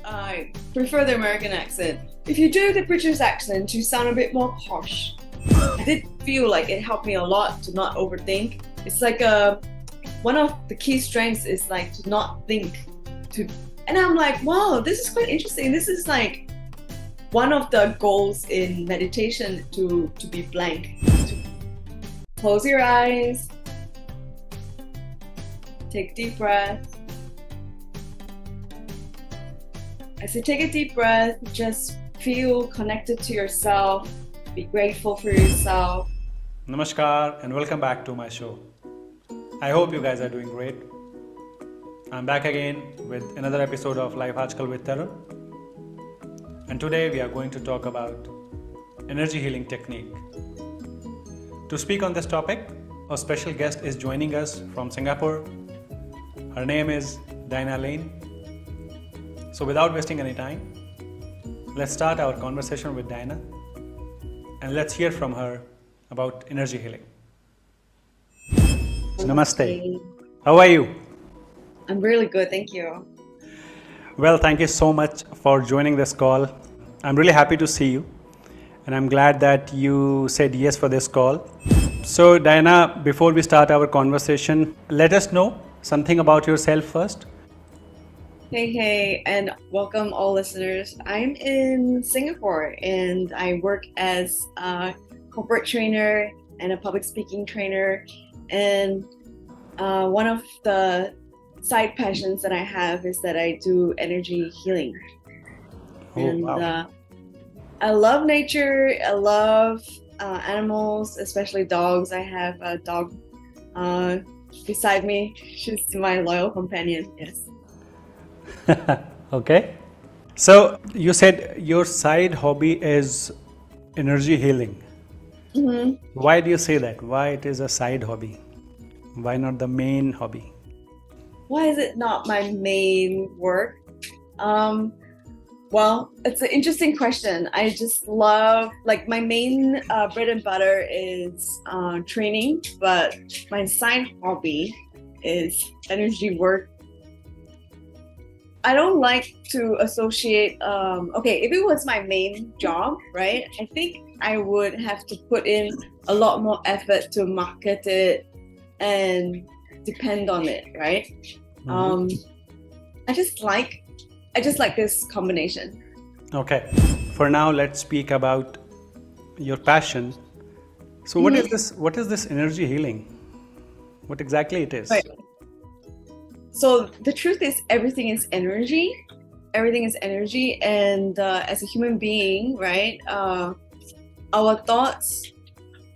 I prefer the American accent. If you do the British accent, you sound a bit more posh. I did feel like it helped me a lot to not overthink. It's like one of the key strengths is like to not think. And I'm like, wow, this is quite interesting. This is like one of the goals in meditation to be blank. To close your eyes, take deep breath. As you take a deep breath, just feel connected to yourself, be grateful for yourself. Namaskar and welcome back to my show. I hope you guys are doing great. I'm back again with another episode of LifeAajkal-Ep-32. And today we are going to talk about energy healing technique. To speak on this topic, a special guest is joining us from Singapore. Her name is Dianna Lane. So without wasting any time, let's start our conversation with Dianna and let's hear from her about energy healing. Namaste. How are you? I'm really good, thank you. Well, thank you so much for joining this call. I'm really happy to see you and I'm glad that you said yes for this call. So Dianna, before we start our conversation, let us know something about yourself first. Hey, and welcome all listeners. I'm in Singapore and I work as a corporate trainer and a public speaking trainer. And one of the side passions that I have is that I do energy healing. Wow. I love nature. I love animals, especially dogs. I have a dog beside me. She's my loyal companion. Yes. Okay. So you said your side hobby is energy healing. Mm-hmm. Why do you say that? Why it is a side hobby? Why not the main hobby? Why is it not my main work? Well, it's an interesting question. I just love, like my main bread and butter is training, but my side hobby is energy work. I don't like to associate, if it was my main job, right? I think I would have to put in a lot more effort to market it and depend on it, right? Mm-hmm. I just like this combination. Okay. For now, let's speak about your passion. So what is this energy healing? What exactly it is? Right. So the truth is everything is energy. Everything is energy. And as a human being, right, our thoughts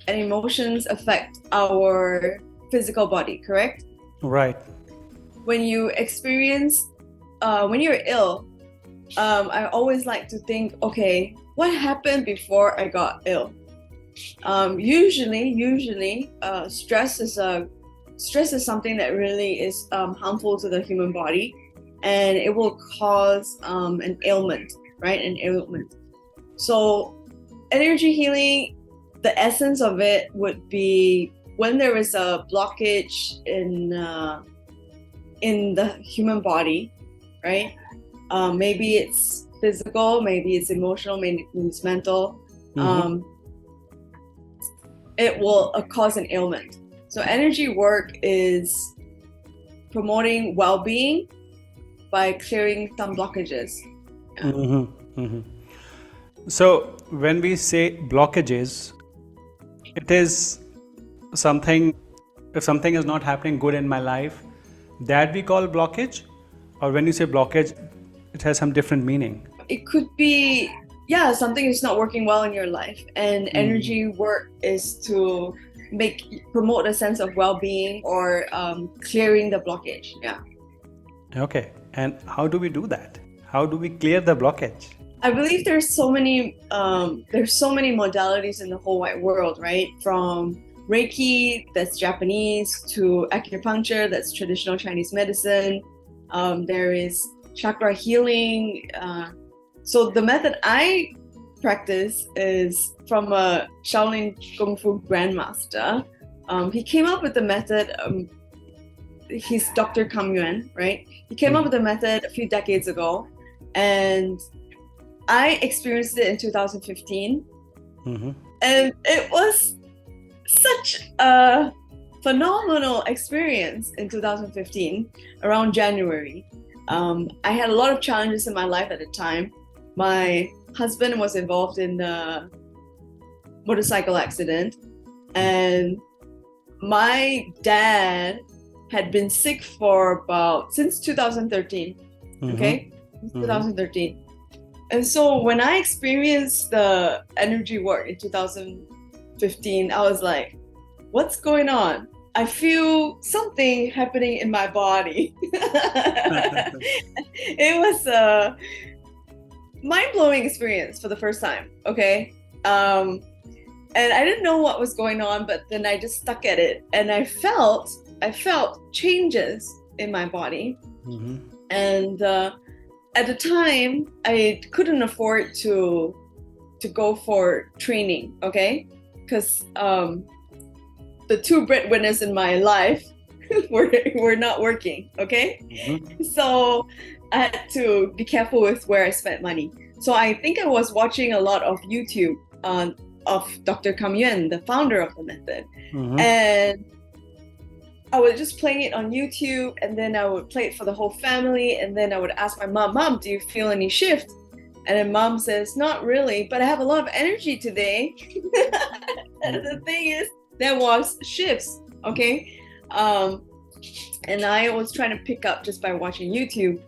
and emotions affect our physical body, correct? Right. When you experience, when you're ill, I always like to think, okay, what happened before I got ill? Usually, stress is something that really is harmful to the human body, and it will cause an ailment, right? An ailment. So energy healing, the essence of it would be when there is a blockage in the human body, right? Maybe it's physical, maybe it's emotional, maybe it's mental. Mm-hmm. It will cause an ailment. So energy work is promoting well-being by clearing some blockages. Yeah. Mm-hmm. Mm-hmm. So when we say blockages, it is something, if something is not happening good in my life, that we call blockage? Or when you say blockage, it has some different meaning? It could be, something is not working well in your life. And energy work is to promote a sense of well-being or clearing the blockage. Yeah. Okay. And how do we do that? How do we clear the blockage? I believe there's so many modalities in the whole wide world, right? From Reiki, that's Japanese, to acupuncture, that's traditional Chinese medicine. There is chakra healing. So the method I practice is from a Shaolin Kung Fu grandmaster. He came up with the method. He's Dr. Kam Yuan, right? He came up with the method a few decades ago, And I experienced it in 2015. Mm-hmm. And it was such a phenomenal experience in 2015, around January. I had a lot of challenges in my life at the time. My husband was involved in a motorcycle accident, and my dad had been sick for since 2013. Mm-hmm. Okay, since 2013. And so when I experienced the energy work in 2015, I was like, what's going on? I feel something happening in my body. It was a mind-blowing experience for the first time, okay? And I didn't know what was going on, but then I just stuck at it, and I felt changes in my body. Mm-hmm. And at the time, I couldn't afford to go for training, okay? Because the two breadwinners in my life were not working, okay? Mm-hmm. So I had to be careful with where I spent money. So I think I was watching a lot of YouTube of Dr. Kam Yuen, the founder of the method. Mm-hmm. And I was just playing it on YouTube, and then I would play it for the whole family, and then I would ask my mom, do you feel any shift? And then mom says, not really, but I have a lot of energy today. And the thing is, there was shifts, okay? And I was trying to pick up just by watching YouTube.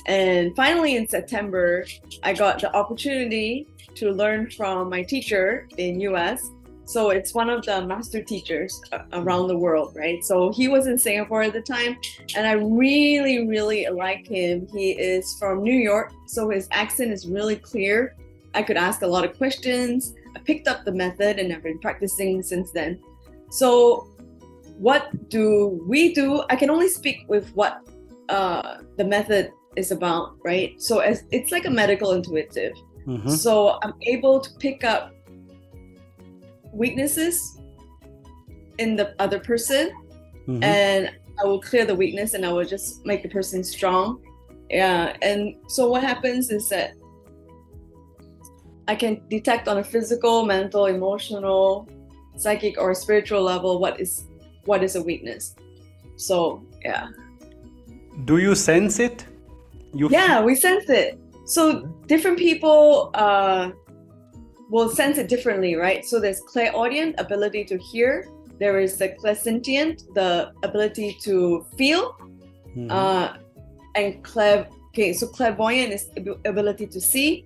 And finally in September, I got the opportunity to learn from my teacher in US. So it's one of the master teachers around the world, right? So he was in Singapore at the time, and I really, really like him. He is from New York, so his accent is really clear. I could ask a lot of questions. I picked up the method, and I've been practicing since then. So what do we do? I can only speak with what the method is about, right? So it's like a medical intuitive. Mm-hmm. So I'm able to pick up weaknesses in the other person, Mm-hmm. and I will clear the weakness, and I will just make the person strong. Yeah. And so what happens is that I can detect on a physical, mental, emotional, psychic, or spiritual level what is a weakness. So yeah. Do you sense it? Yeah, we sense it. So different people will sense it differently, right? So there's clairaudient, ability to hear. There is the clairsentient, the ability to feel. Mm-hmm. And so clairvoyant is ability to see.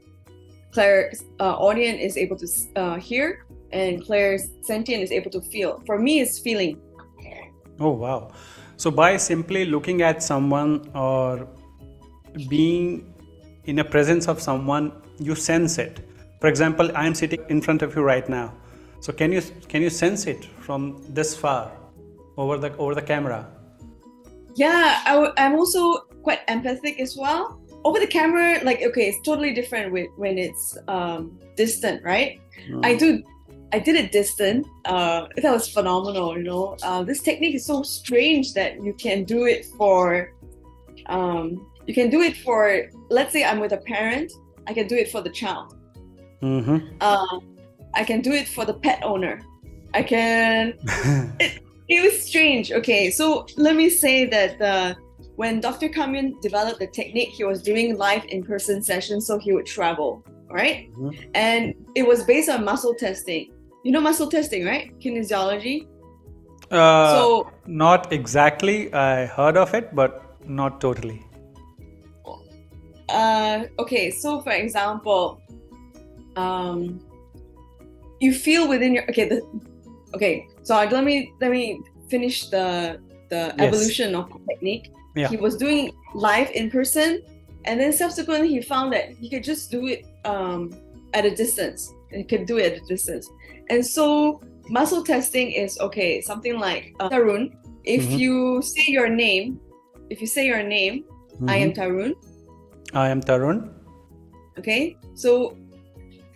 Clairaudient is able to hear, and clairsentient is able to feel. For me, it's feeling. Oh, wow. So by simply looking at someone or being in a presence of someone, you sense it. For example, I am sitting in front of you right now. So can you sense it from this far over the camera? Yeah, I'm also quite empathic as well. Over the camera, like, okay, it's totally different when it's distant, right? Mm. I did it distant. That was phenomenal, you know. This technique is so strange that you can do it for, let's say I'm with a parent, I can do it for the child. Mm-hmm. I can do it for the pet owner. It was strange. Okay, so let me say that when Dr. Kam Yuen developed the technique, he was doing live in-person sessions, so he would travel, right? Mm-hmm. And it was based on muscle testing. You know muscle testing, right? Kinesiology. So not exactly. I heard of it, but not totally. okay, so for example, you feel within your so let me finish the Yes. evolution of the technique. Yeah. He was doing live in person, and then subsequently he found that he could just do it at a distance. He could do it at a distance. And so muscle testing is something like Tarun. If Mm-hmm. you say your name, Mm-hmm. I am Tarun. I am Tarun. Okay, so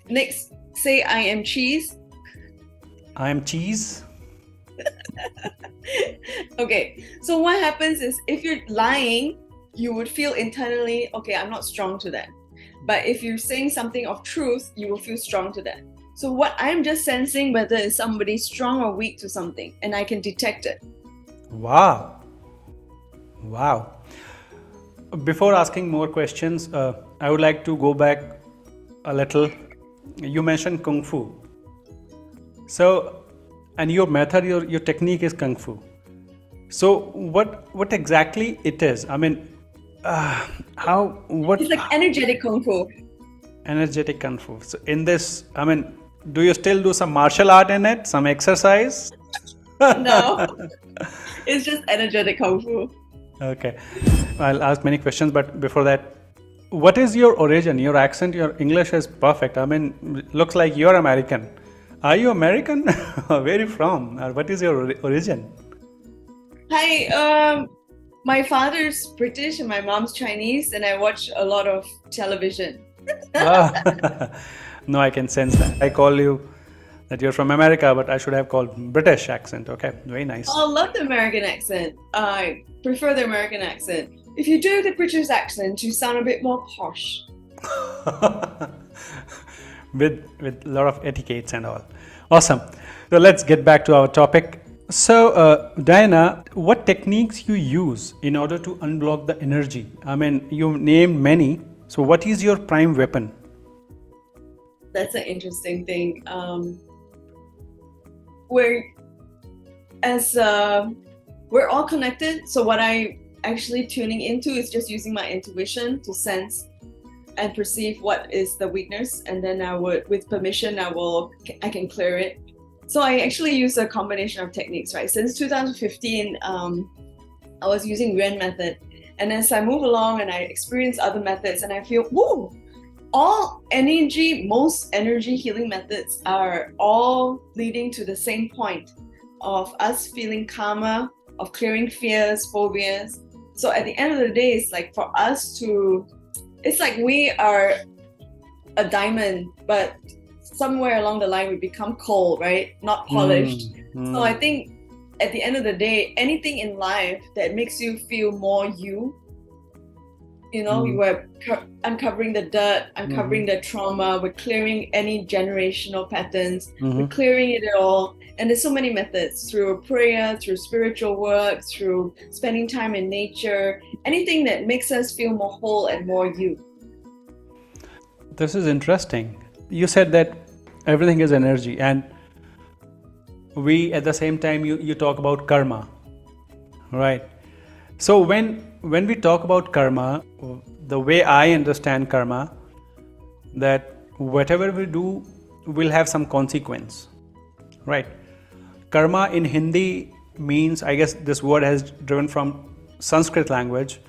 next, say I am cheese. I am cheese. Okay, so what happens is if you're lying, you would feel internally, okay, I'm not strong to that. But if you're saying something of truth, you will feel strong to that. So what I'm just sensing whether is somebody strong or weak to something, and I can detect it. Wow. Wow. Before asking more questions, I would like to go back a little. You mentioned Kung Fu. So, and your method, your technique is Kung Fu. So, what exactly it is? I mean, what It's like energetic Kung Fu. energetic Kung Fu? So, in this, I mean, do you still do some martial art in it? Some exercise? No, it's just energetic Kung Fu. Okay. I'll ask many questions, but before that, what is your origin? Your accent, your English is perfect. I mean, looks like you're American. Are you American? Where are you from? Or what is your origin? Hi, my father's British and my mom's Chinese, and I watch a lot of television. Ah, no, I can sense that. I call you that you're from America, but I should have called British accent. Okay, very nice. Oh, I love the American accent. I prefer the American accent. If you do the British accent, you sound a bit more posh. with a lot of etiquettes and all. Awesome. So let's get back to our topic. So, Dianna, what techniques you use in order to unblock the energy? I mean, you named many. So, what is your prime weapon? That's an interesting thing. We're all connected. So what I actually tuning into is just using my intuition to sense and perceive what is the weakness, and then I would, with permission, I can clear it. So I actually use a combination of techniques, right? Since 2015, I was using Yuan method, and as I move along and I experience other methods, and I feel, whoa, most energy healing methods are all leading to the same point of us feeling calmer, of clearing fears, phobias. So at the end of the day, it's like for us to, it's like we are a diamond, but somewhere along the line we become cold, right? Not polished. So I think at the end of the day, anything in life that makes you feel more you know, you are uncovering the dirt, uncovering the trauma, we're clearing any generational patterns, we're clearing it all. And there's so many methods, through prayer, through spiritual work, through spending time in nature, anything that makes us feel more whole and more you. This is interesting. You said that everything is energy, and we at the same time you talk about karma, right? So when we talk about karma, the way I understand karma, that whatever we do will have some consequence, right? Karma in Hindi means, I guess this word has driven from Sanskrit language.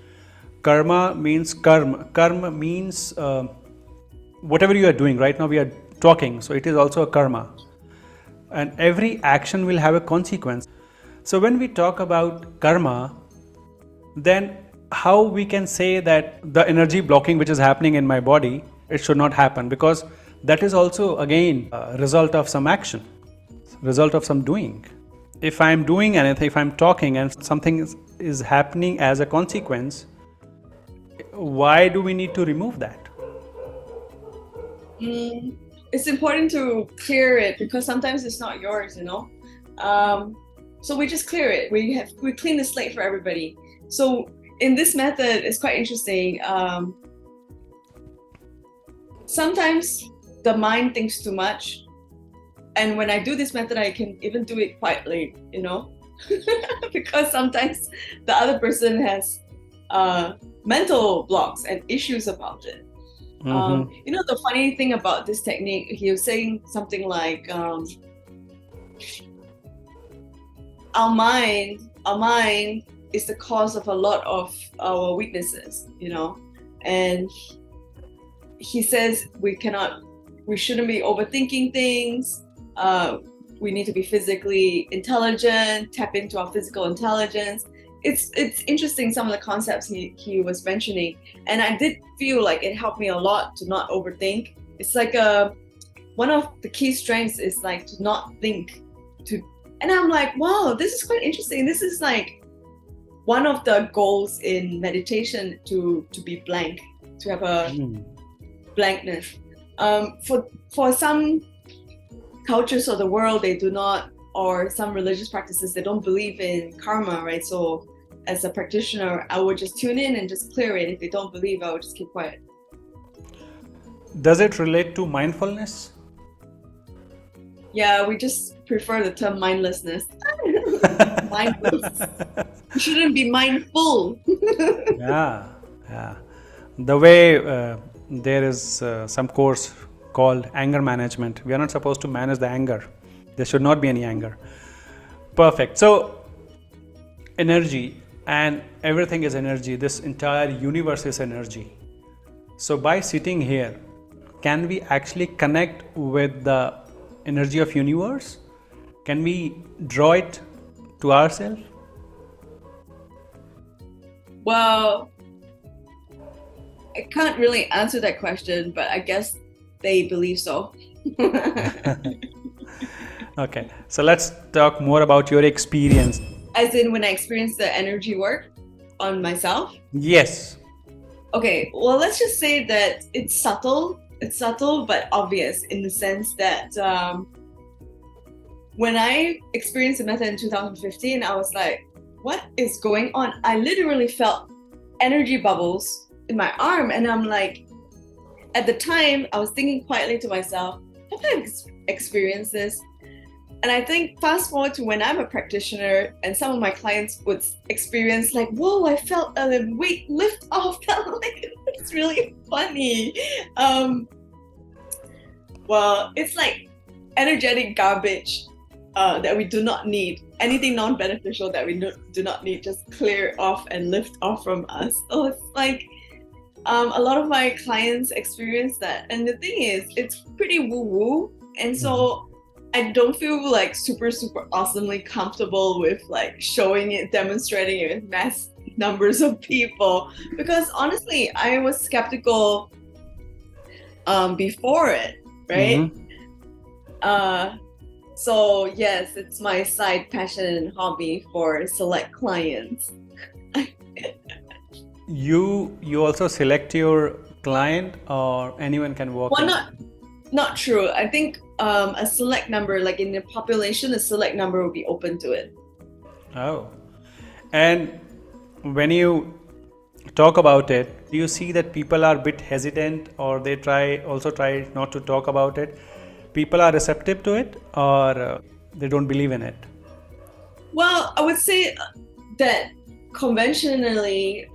Karma means karma. Karma means whatever you are doing. Right now we are talking, so it is also a karma. And every action will have a consequence. So when we talk about karma, then how we can say that the energy blocking which is happening in my body, it should not happen, because that is also again a result of some action, result of some doing. If I'm doing anything, if I'm talking and something is happening as a consequence, why do we need to remove that? It's important to clear it, because sometimes it's not yours, you know. So we just clear it. We clean the slate for everybody. So in this method, it's quite interesting. Sometimes the mind thinks too much, and when I do this method, I can even do it quietly, you know, because sometimes the other person has mental blocks and issues about it. You know, the funny thing about this technique, he was saying something like, our mind is the cause of a lot of our weaknesses, you know. And he says we shouldn't be overthinking things. We need to be physically intelligent, tap into our physical intelligence. It's interesting, some of the concepts he was mentioning, and I did feel like it helped me a lot to not overthink. It's like one of the key strengths is like to not think, and I'm like, wow, this is quite interesting. This is like one of the goals in meditation, to be blank, to have blankness. For some cultures of the world, they do not, or some religious practices, they don't believe in karma, right? So as a practitioner, I would just tune in and just clear it. If they don't believe, I would just keep quiet. Does it relate to mindfulness? Yeah, we just prefer the term mindlessness. Mindless. You shouldn't be mindful. Yeah. The way there is some course called anger management. We are not supposed to manage the anger. There should not be any anger. Perfect. So energy, and everything is energy. This entire universe is energy. So by sitting here, can we actually connect with the energy of universe? Can we draw it to ourselves? Well, I can't really answer that question, but I guess they believe so. Okay, so let's talk more about your experience. As in when I experience the energy work on myself? Yes. Okay, well, let's just say that it's subtle. It's subtle but obvious in the sense that when I experienced the method in 2015, I was like, what is going on? I literally felt energy bubbles in my arm, and I'm like, at the time, I was thinking quietly to myself, have I experienced this? And I think fast forward to when I'm a practitioner and some of my clients would experience like, whoa, I felt a weight lift off. Like, it's really funny. Well, it's like energetic garbage that we do not need. Anything non-beneficial that we do not need, just clear off and lift off from us. So it's like a lot of my clients experience that. And the thing is, it's pretty woo-woo. And so I don't feel like super awesomely comfortable with like showing it, demonstrating it with mass numbers of people, because honestly, I was skeptical before it, right? So yes, it's my side passion and hobby for select clients. You also select your client, or anyone can walk in? Well, not true. I think a select number, like in the population, a select number will be open to it. Oh. And when you talk about it, do you see that people are a bit hesitant, or they try not to talk about it? People are receptive to it, or they don't believe in it? Well, I would say that conventionally,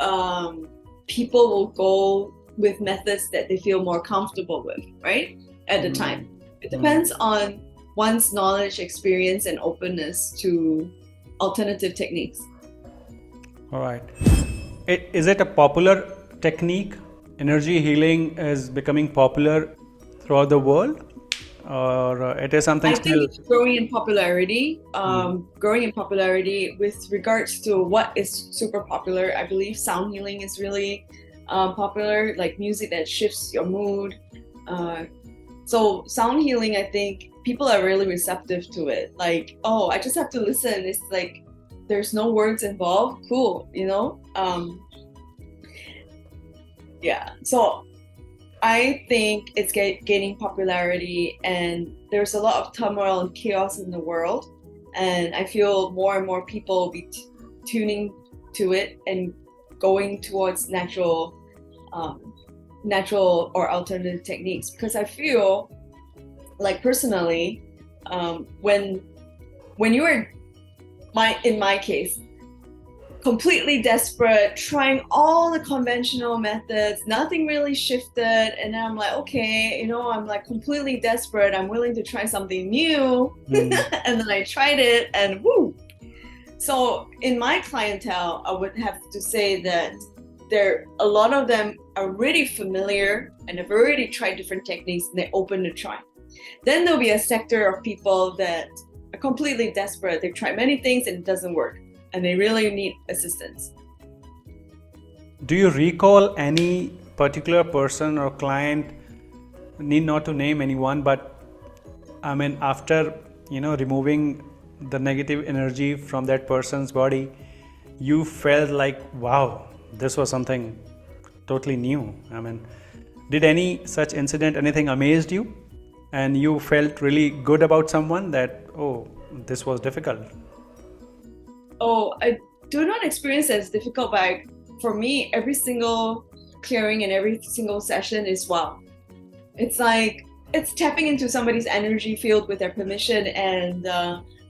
people will go with methods that they feel more comfortable with, right? At the time. It depends on one's knowledge, experience, and openness to alternative techniques. All right. Is it a popular technique? Energy healing is becoming popular throughout the world, or it is something I still? think it's growing in popularity. Growing in popularity with regards to what is super popular. I believe sound healing is really popular, like music that shifts your mood. So sound healing, I think people are really receptive to it. Like, oh, I just have to listen. It's like there's no words involved. Cool, you know? Yeah. So I think it's gaining popularity, and there's a lot of turmoil and chaos in the world. And I feel more and more people will be tuning to it and going towards natural or alternative techniques, because I feel like personally, when you are in my case, completely desperate, trying all the conventional methods, nothing really shifted, and then I'm like, okay, you know, I'm like completely desperate, I'm willing to try something new. And then I tried it, and woo. So in my clientele, I would have to say that a lot of them are really familiar and have already tried different techniques, and they're open to try. Then there'll be a sector of people that are completely desperate. They've tried many things and it doesn't work, and they really need assistance. Do you recall any particular person or client, need not to name anyone, but I mean, after, removing the negative energy from that person's body, you felt like, wow, this was something totally new. I mean, Did any such incident, anything amazed you? And you felt really good about someone that, oh, this was difficult? Oh, I do not experience it as difficult, but for me, every single clearing and every single session is wow. It's like it's tapping into somebody's energy field with their permission, and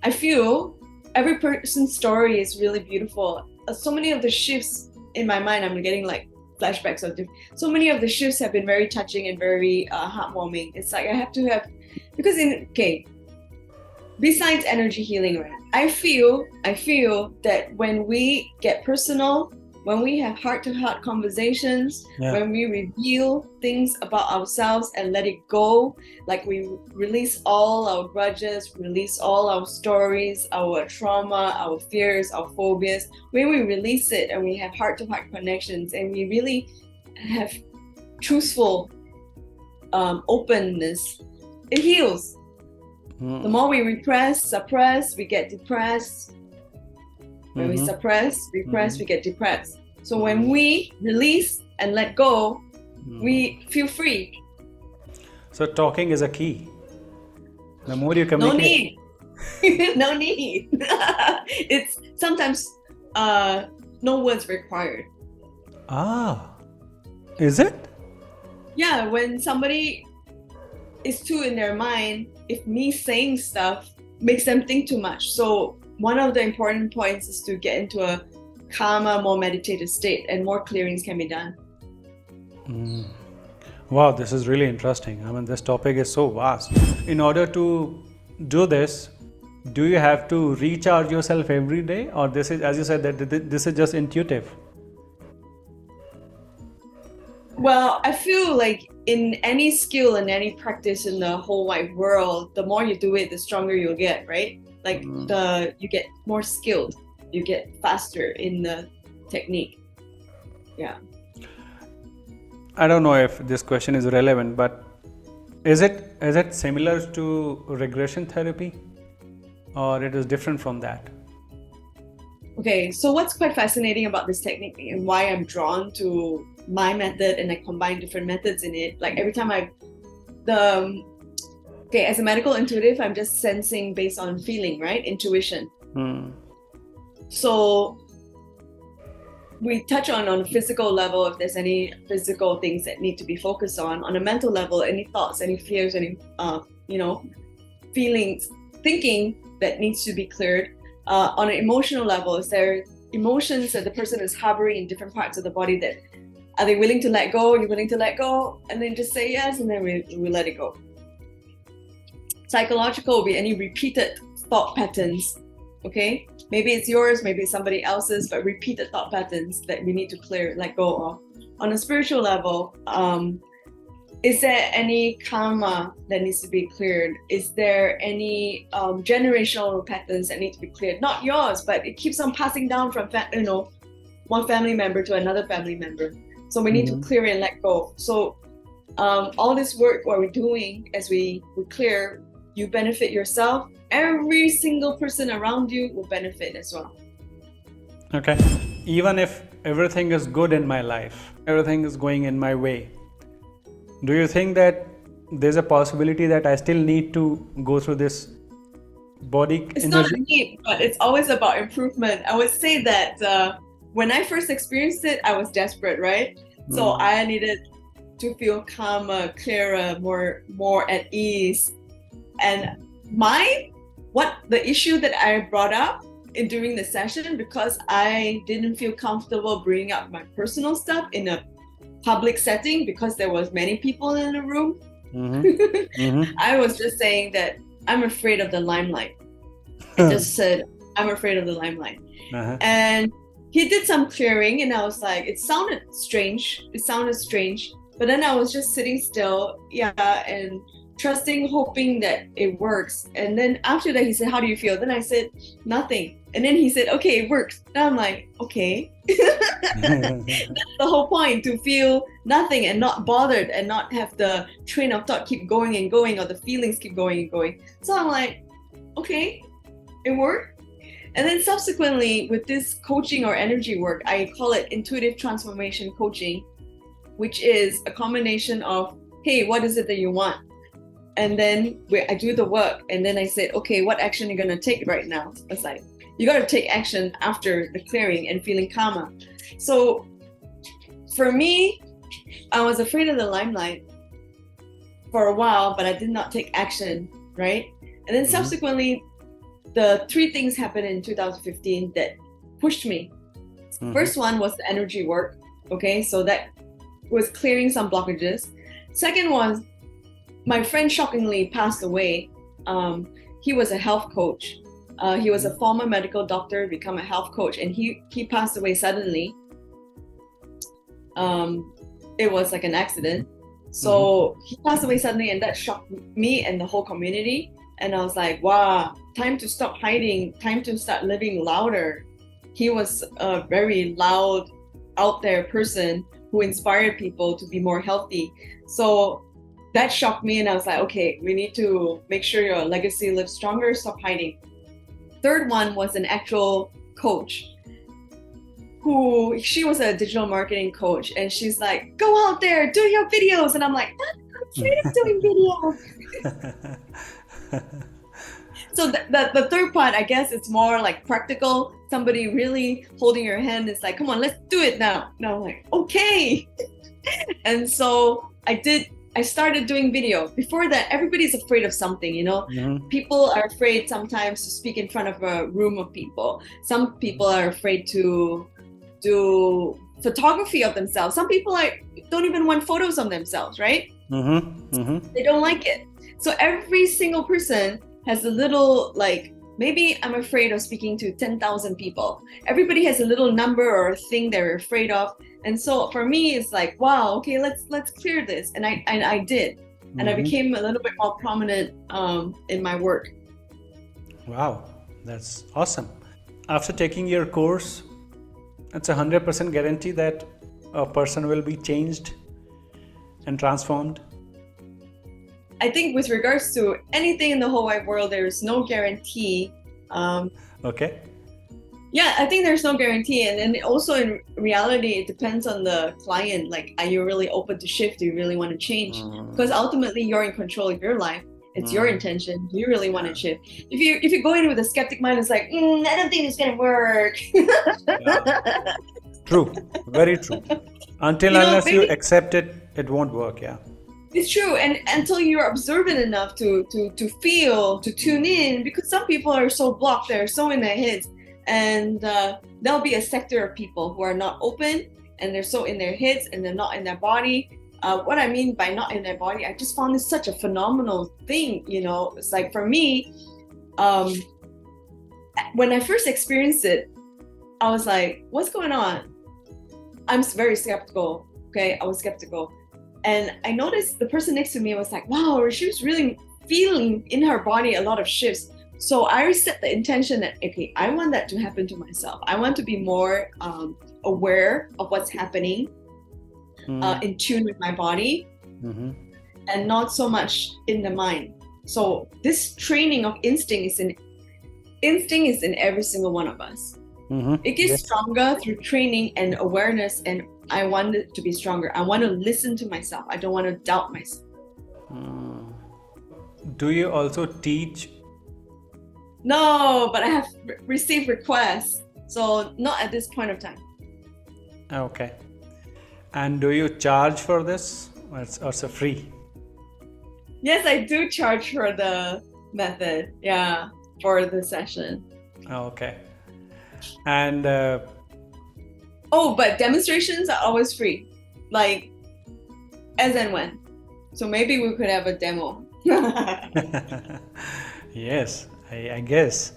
I feel every person's story is really beautiful. So many of the shifts in my mind, I'm getting like flashbacks of so many of the shifts have been very touching and very heartwarming. It's like I have to have, because besides energy healing, right? I feel that when we get personal, when we have heart-to-heart conversations, when we reveal things about ourselves and let it go, like we release all our grudges, release all our stories, our trauma, our fears, our phobias, when we release it and we have heart-to-heart connections and we really have truthful openness, it heals. The more we suppress, we get depressed. When we suppress, repress, we get depressed. So when we release and let go, we feel free. So talking is a key. The more you communicate. No need. No need. It's sometimes no words required. Ah, is it? Yeah, when somebody is too in their mind, if me saying stuff makes them think too much. So one of the important points is to get into a calmer, more meditative state, and more clearings can be done. Wow, this is really interesting. I mean, this topic is so vast. In order to do this, do you have to recharge yourself every day, or this is, as you said, that this is just intuitive? Well, I feel like in any skill and any practice in the whole wide world, the more you do it, the stronger you'll get, right? Like you get more skilled, you get faster in the technique. Yeah. I don't know if this question is relevant, but is it similar to regression therapy, or it is different from that? Okay, so what's quite fascinating about this technique and why I'm drawn to my method, and I combine different methods in it. Like every time as a medical intuitive, I'm just sensing based on feeling, right? Intuition. So we touch on a physical level if there's any physical things that need to be focused on a mental level, any thoughts, any fears, any feelings, thinking that needs to be cleared. On an emotional level, is there emotions that the person is harboring in different parts of the body that are they willing to let go? Are you willing to let go? And then just say yes, and then we let it go. Psychological will be any repeated thought patterns. Okay, maybe it's yours, maybe it's somebody else's, but repeated thought patterns that we need to clear, let go of. On a spiritual level, is there any karma that needs to be cleared? Is there any generational patterns that need to be cleared? Not yours, but it keeps on passing down from one family member to another family member. So we need to clear and let go. So all this work, what we're doing as we clear, you benefit yourself. Every single person around you will benefit as well. Okay. Even if everything is good in my life, everything is going in my way, do you think that there's a possibility that I still need to go through this body It's energy? not a need, but it's always about improvement. I would say that when I first experienced it, I was desperate, right? So I needed to feel calmer, clearer, more at ease. And the issue that I brought up during the session, because I didn't feel comfortable bringing up my personal stuff in a public setting because there was many people in the room. I was just saying that I'm afraid of the limelight. I just said, I'm afraid of the limelight. And he did some clearing, and I was like, it sounded strange. But then I was just sitting still, and trusting, hoping that it works. And then after that, he said, how do you feel? Then I said, nothing. And then he said, okay, it works. And I'm like, okay. That's the whole point, to feel nothing and not bothered and not have the train of thought keep going and going, or the feelings keep going and going. So I'm like, okay, it worked. And then subsequently with this coaching or energy work, I call it intuitive transformation coaching, which is a combination of, hey, what is it that you want? And then I do the work, and then I said, okay, what action are you gonna take right now? It's like, you gotta take action after the clearing and feeling calmer. So for me, I was afraid of the limelight for a while, but I did not take action, right? And then subsequently, the 3 things happened in 2015 that pushed me. First one was the energy work, okay? So that was clearing some blockages. Second was, my friend shockingly passed away. He was a health coach. He was a former medical doctor, become a health coach, and he passed away suddenly. It was like an accident. So he passed away suddenly, and that shocked me and the whole community. And I was like, wow, time to stop hiding, time to start living louder. He was a very loud, out there person who inspired people to be more healthy. So that shocked me, and I was like, okay, we need to make sure your legacy lives stronger, stop hiding. Third one was an actual coach. She was a digital marketing coach, and she's like, go out there, do your videos. And I'm like, I'm afraid of doing videos. So the third part, I guess it's more like practical. Somebody really holding your hand is like, come on, let's do it now. And I'm like, okay. And so I started doing video. Before that, everybody's afraid of something, you know? People are afraid sometimes to speak in front of a room of people. Some people are afraid to do photography of themselves. Some people don't even want photos of themselves, right? They don't like it. So every single person has a little, like, maybe I'm afraid of speaking to 10,000 people. Everybody has a little number or a thing they're afraid of. And so for me, it's like, wow, okay, let's clear this. And I did. And I became a little bit more prominent in my work. Wow, that's awesome. After taking your course, it's 100% guarantee that a person will be changed and transformed. I think with regards to anything in the whole wide world, there is no guarantee. Okay. Yeah, I think there's no guarantee. And then also in reality, it depends on the client. Like, are you really open to shift? Do you really want to change? Because ultimately you're in control of your life. It's your intention. Do you really want to shift? If you go in with a skeptic mind, it's like, I don't think it's going to work. True. Very true. Unless you accept it, it won't work. Yeah. It's true, and until you're observant enough to feel, to tune in, because some people are so blocked, they're so in their heads, and there'll be a sector of people who are not open, and they're so in their heads, and they're not in their body. What I mean by not in their body, I just found this such a phenomenal thing, you know. It's like, for me, when I first experienced it, I was like, what's going on? I'm very skeptical, okay? I was skeptical. And I noticed the person next to me was like, wow, she was really feeling in her body a lot of shifts. So I set the intention that, okay, I want that to happen to myself. I want to be more aware of what's happening, in tune with my body, and not so much in the mind. So this training of instinct is in every single one of us. It gets stronger through training and awareness, and I want it to be stronger. I want to listen to myself. I don't want to doubt myself. Do you also teach? No, but I have received requests. So not at this point of time. Okay. And do you charge for this, or it's free? Yes, I do charge for the method. Yeah, for the session. Okay. And but demonstrations are always free, like as and when. So maybe we could have a demo. Yes, I guess.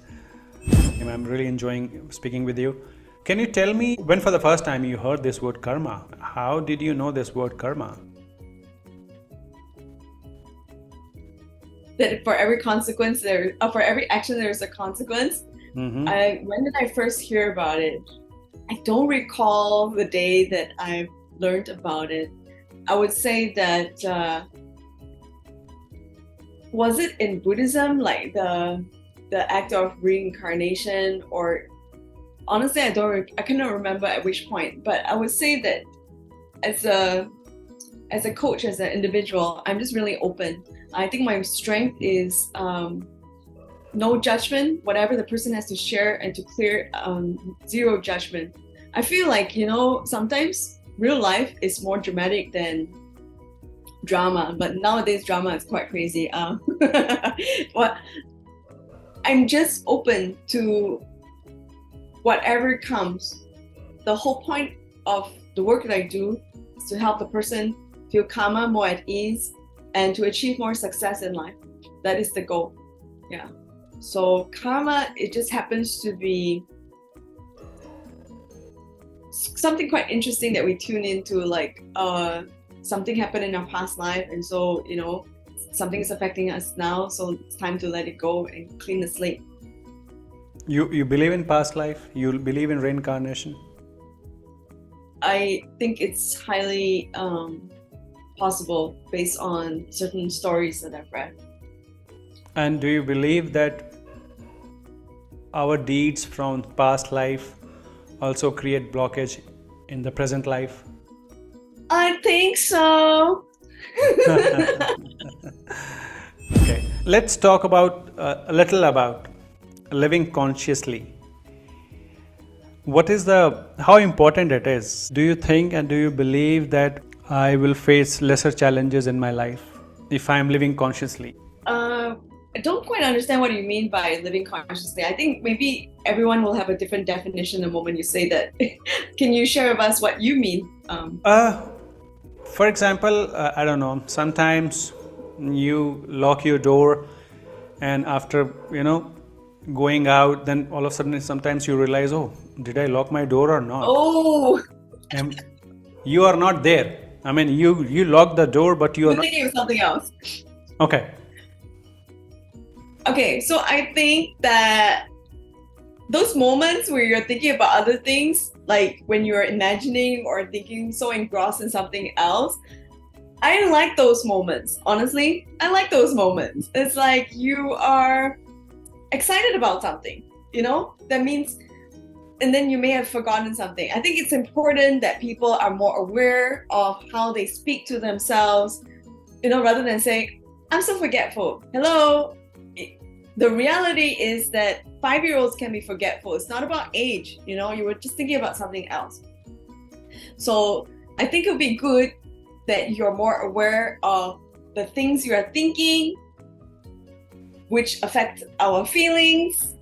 I'm really enjoying speaking with you. Can you tell me when for the first time you heard this word karma? How did you know this word karma? That for every consequence for every action there's a consequence. When did I first hear about it? I don't recall the day that I learned about it. I would say that was it in Buddhism, like the act of reincarnation, or honestly I cannot remember at which point, but I would say that as a as a coach, as an individual, I'm just really open. I think my strength is no judgment, whatever the person has to share, and to clear zero judgment. I feel like, sometimes real life is more dramatic than drama, but nowadays drama is quite crazy. What I'm just open to whatever comes. The whole point of the work that I do is to help the person feel calmer, more at ease, and to achieve more success in life. That is the goal. Yeah. So karma, it just happens to be something quite interesting that we tune into, like something happened in our past life, and so something is affecting us now, so it's time to let it go and clean the slate. You believe in past life? You believe in reincarnation? I think it's highly possible based on certain stories that I've read. And do you believe that our deeds from past life also create blockage in the present life? I think so. Okay, let's talk about a little about living consciously. How important it is? Do you think and do you believe that I will face lesser challenges in my life if I'm living consciously? I don't quite understand what you mean by living consciously. I think maybe everyone will have a different definition the moment you say that. Can you share with us what you mean? For example, I don't know, sometimes you lock your door and after, going out, then all of a sudden sometimes you realize, oh, did I lock my door or not? Oh, And you are not there. I mean, you lock the door, but you are you're not. thinking of something else. Okay. Okay, so I think that those moments where you're thinking about other things, like when you're imagining or thinking so engrossed in something else, I like those moments. Honestly, I like those moments. It's like you are excited about something, that means, and then you may have forgotten something. I think it's important that people are more aware of how they speak to themselves, rather than saying, I'm so forgetful. Hello. The reality is that 5-year-olds can be forgetful. It's not about age, you were just thinking about something else. So I think it would be good that you're more aware of the things you are thinking, which affect our feelings,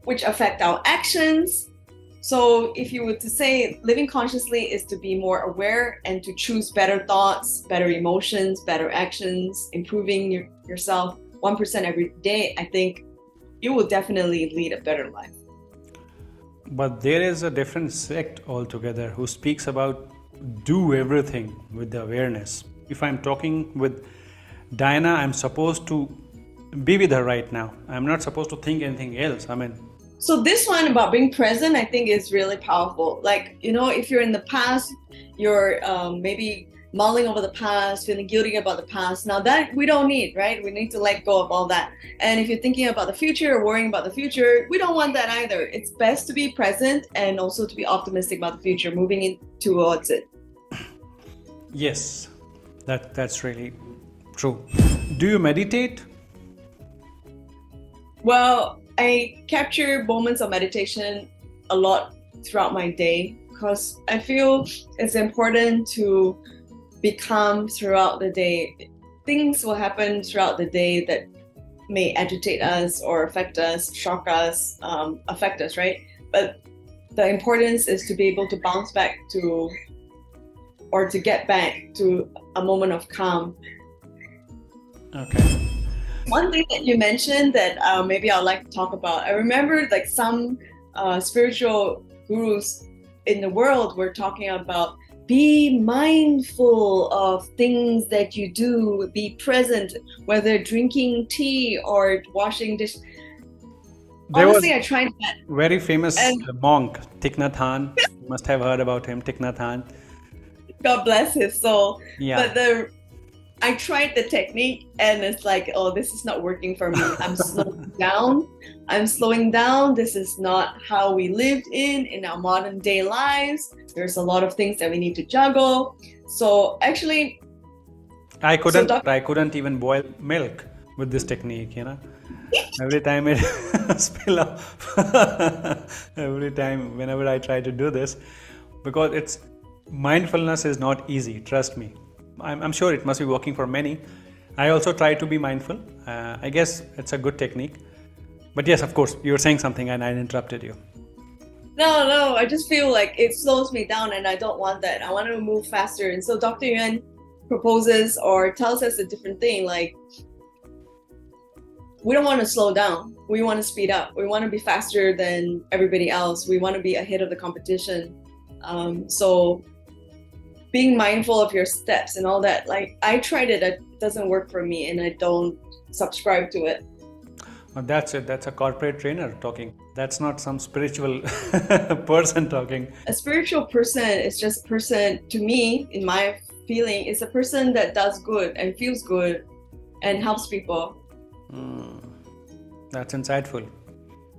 which affect our actions. So if you were to say living consciously is to be more aware and to choose better thoughts, better emotions, better actions, improving yourself 1% every day, I think you will definitely lead a better life. But there is a different sect altogether who speaks about do everything with the awareness. If I'm talking with Dianna, I'm supposed to be with her right now. I'm not supposed to think anything else. So this one about being present, I think is really powerful. Like, if you're in the past, you're maybe mulling over the past, feeling guilty about the past. Now that we don't need, right? We need to let go of all that. And if you're thinking about the future or worrying about the future, we don't want that either. It's best to be present and also to be optimistic about the future, moving in towards it. Yes, that's really true. Do you meditate? Well, I capture moments of meditation a lot throughout my day because I feel it's important to be calm throughout the day. Things will happen throughout the day that may agitate us or affect us, shock us, affect us, right? But the importance is to be able to bounce back to, or to get back to a moment of calm. Okay. One thing that you mentioned that maybe I'd like to talk about, I remember like some spiritual gurus in the world were talking about be mindful of things that you do, be present, whether drinking tea or washing dishes. Honestly, I tried that. Very famous monk, Thich Nhat Hanh. You must have heard about him, Thich Nhat Hanh. God bless his soul. Yeah. But I tried the technique and it's like, oh, this is not working for me. I'm slowing down. I'm slowing down. This is not how we lived in our modern day lives. There's a lot of things that we need to juggle. So actually, I couldn't even boil milk with this technique, you know. Every time it spill off. Every time, whenever I try to do this, because it's mindfulness is not easy. Trust me. I'm sure it must be working for many. I also try to be mindful. I guess it's a good technique. But yes, of course, you were saying something and I interrupted you. no, I just feel like it slows me down and I don't want that. I want to move faster. And so Dr. Yuan proposes or tells us a different thing, like we don't want to slow down. We want to speed up. We want to be faster than everybody else. We want to be ahead of the competition. So being mindful of your steps and all that, like I tried it, it doesn't work for me and I don't subscribe to it. Well, that's it. That's a corporate trainer talking. That's not some spiritual person talking. A spiritual person is just a person, to me, in my feeling, is a person that does good and feels good and helps people. That's insightful.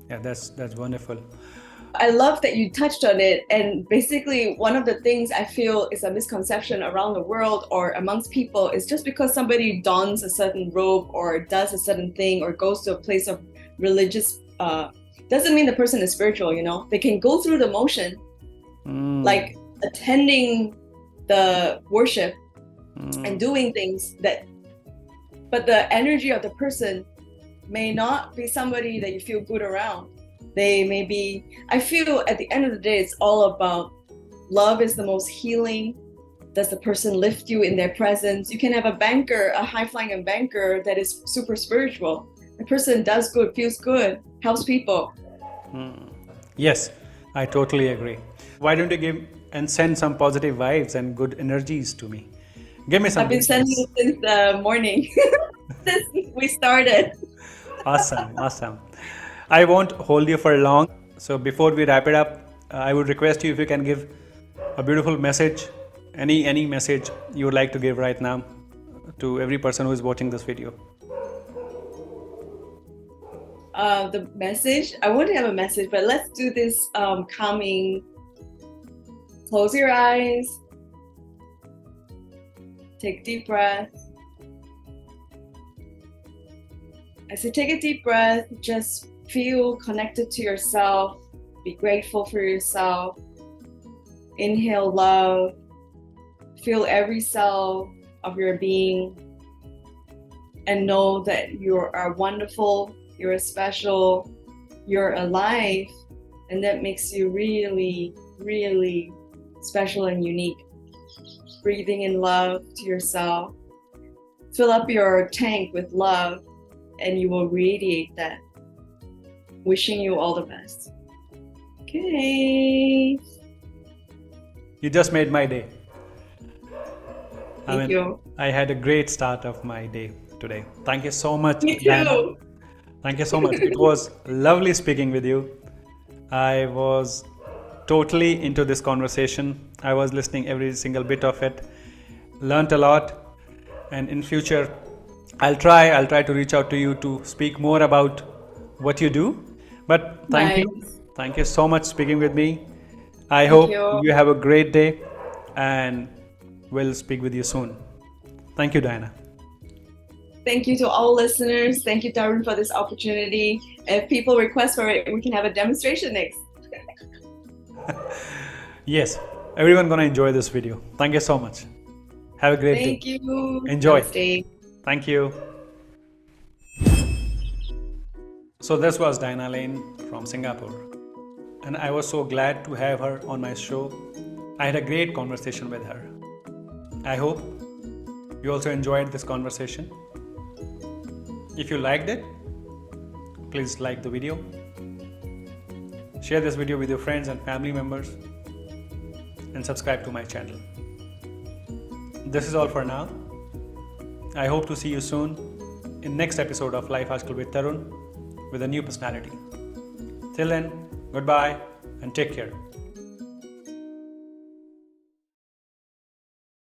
Yeah, that's wonderful. I love that you touched on it. And basically, one of the things I feel is a misconception around the world or amongst people is just because somebody dons a certain robe or does a certain thing or goes to a place of religious, doesn't mean the person is spiritual, you know? They can go through the motion, like attending the worship and doing things that, but the energy of the person may not be somebody that you feel good around. They may be, I feel at the end of the day, it's all about love is the most healing. Does the person lift you in their presence? You can have a banker, a high-flying banker that is super spiritual. The person does good, feels good, helps people. Yes, I totally agree. Why don't you give and send some positive vibes and good energies to me? Give me some. I've been sending it since the morning, since we started. Awesome. I won't hold you for long. So before we wrap it up, I would request you if you can give a beautiful message, any message you would like to give right now to every person who is watching this video. The message, I wouldn't have a message, but let's do this calming. Close your eyes. Take deep breath. As you take a deep breath, just feel connected to yourself. Be grateful for yourself. Inhale love. Feel every cell of your being. And know that you are wonderful, you're special, you're alive. And that makes you really, really special and unique. Breathing in love to yourself. Fill up your tank with love and you will radiate that. Wishing you all the best. Okay. You just made my day. Thank you. I had a great start of my day today. Thank you so much, Me too. Dianna. Thank you so much. It was lovely speaking with you. I was totally into this conversation. I was listening every single bit of it. Learned a lot. And in future, I'll try to reach out to you to speak more about what you do. But thank you. Thank you so much speaking with me. I hope you have a great day and we'll speak with you soon. Thank you, Dianna. Thank you to all listeners. Thank you, Darwin, for this opportunity. If people request for it, we can have a demonstration next. Yes, everyone gonna enjoy this video. Thank you so much. Have a great day. Thank you. Enjoy. Namaste. Thank you. So this was Dianna Lane from Singapore. And I was so glad to have her on my show. I had a great conversation with her. I hope you also enjoyed this conversation. If you liked it, please like the video. Share this video with your friends and family members. And subscribe to my channel. This is all for now. I hope to see you soon in next episode of Life Aajkal with Tarun with a new personality. Till then, goodbye and take care.